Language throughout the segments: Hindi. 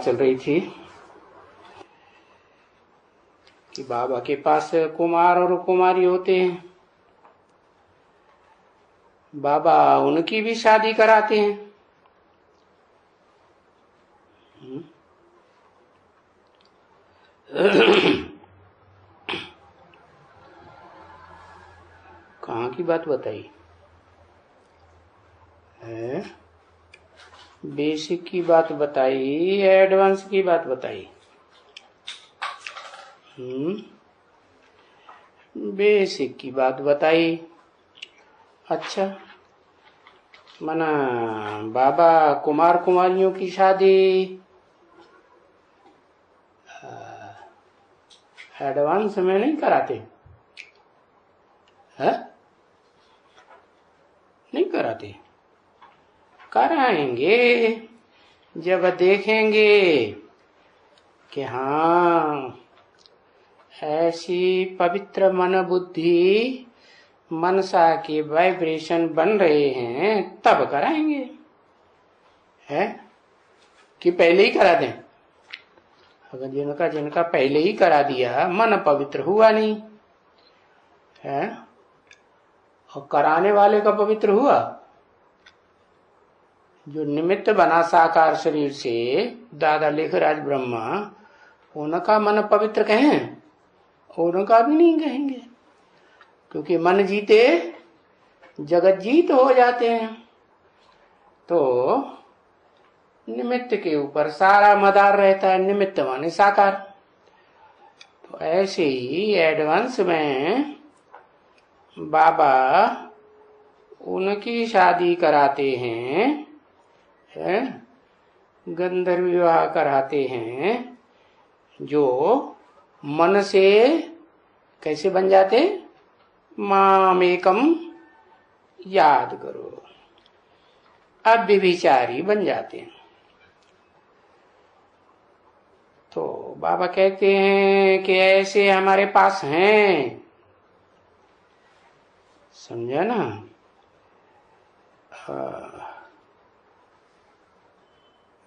चल रही थी कि बाबा के पास कुमार और कुमारी होते हैं, बाबा उनकी भी शादी कराते हैं। कहाँ की बात बताई है? बेसिक की बात बताई, एडवांस की बात बताई। बेसिक की बात बताई। अच्छा, मना बाबा कुमार कुमारियों की शादी एडवांस में नहीं कराते है? नहीं कराते, कराएंगे जब देखेंगे कि हाँ ऐसी पवित्र मन बुद्धि मनसा के वाइब्रेशन बन रहे हैं, तब कराएंगे है कि पहले ही करा दें। अगर जिनका पहले ही करा दिया, मन पवित्र हुआ नहीं है, और कराने वाले का पवित्र हुआ। जो निमित्त बना साकार शरीर से दादा लेखराज ब्रह्मा, उनका मन पवित्र कहें, उनका भी नहीं कहेंगे, क्योंकि मन जीते जगत जीत हो जाते हैं। तो निमित्त के ऊपर सारा मदार रहता है, निमित्त माने साकार। तो ऐसे ही एडवांस में बाबा उनकी शादी कराते हैं, गंधर्व विवाह कराते हैं, जो मन से कैसे बन जाते? माम एकम याद करो, अब व्यभिचारी बन जाते हैं। तो बाबा कहते हैं कि ऐसे हमारे पास हैं, समझा ना?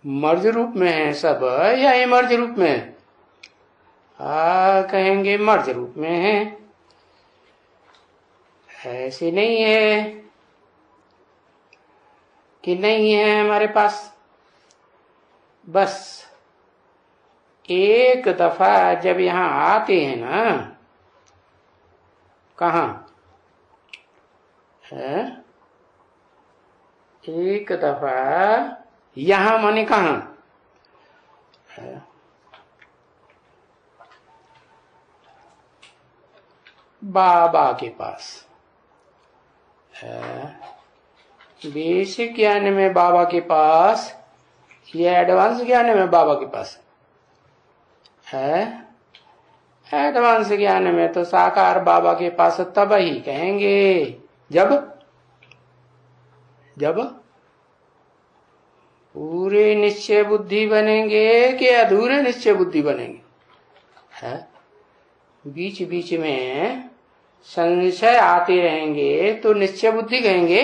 मर्ज रूप में है सब या इमर्ज रूप में? कहेंगे मर्ज रूप में है, ऐसे नहीं है कि नहीं है हमारे पास। बस एक दफा जब यहां आते हैं ना, कहाँ है? एक दफा यहां माने कहाँ है? बाबा के पास है। बेसिक ज्ञान में बाबा के पास, ये एडवांस ज्ञान में बाबा के पास है। एडवांस ज्ञान में तो साकार बाबा के पास तब ही कहेंगे जब पूरे निश्चय बुद्धि बनेंगे कि अधूरे निश्चय बुद्धि बनेंगे है। बीच बीच में संशय आते रहेंगे तो निश्चय बुद्धि कहेंगे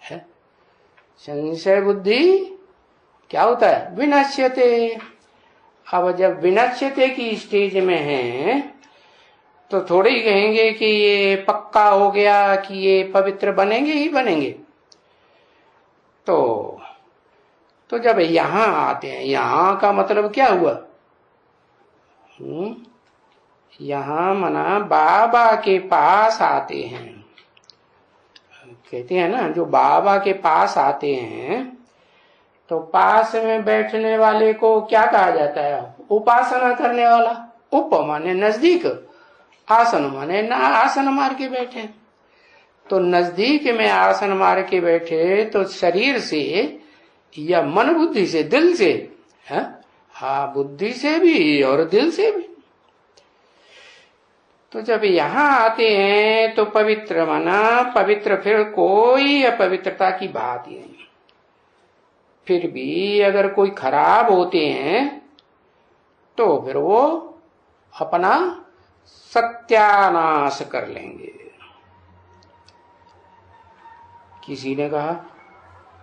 है। संशय बुद्धि क्या होता है? विनश्यते। अब जब विनश्यते की स्टेज में है तो थोड़े ही कहेंगे कि ये पक्का हो गया कि ये पवित्र बनेंगे ही बनेंगे। तो जब यहां आते हैं, यहां का मतलब क्या हुआ? यहां मना बाबा के पास आते हैं। कहते हैं ना, जो बाबा के पास आते हैं तो पास में बैठने वाले को क्या कहा जाता है? उपासना करने वाला। उप माने नजदीक, आसन माने ना आसन मार के बैठे। तो नजदीक में आसन मार के बैठे तो शरीर से या मन बुद्धि से, दिल से है? हाँ, बुद्धि से भी और दिल से भी। तो जब यहां आते हैं तो पवित्र माना पवित्र, फिर कोई अपवित्रता की बात ही नहीं। फिर भी अगर कोई खराब होते हैं तो फिर वो अपना सत्यानाश कर लेंगे। किसी ने कहा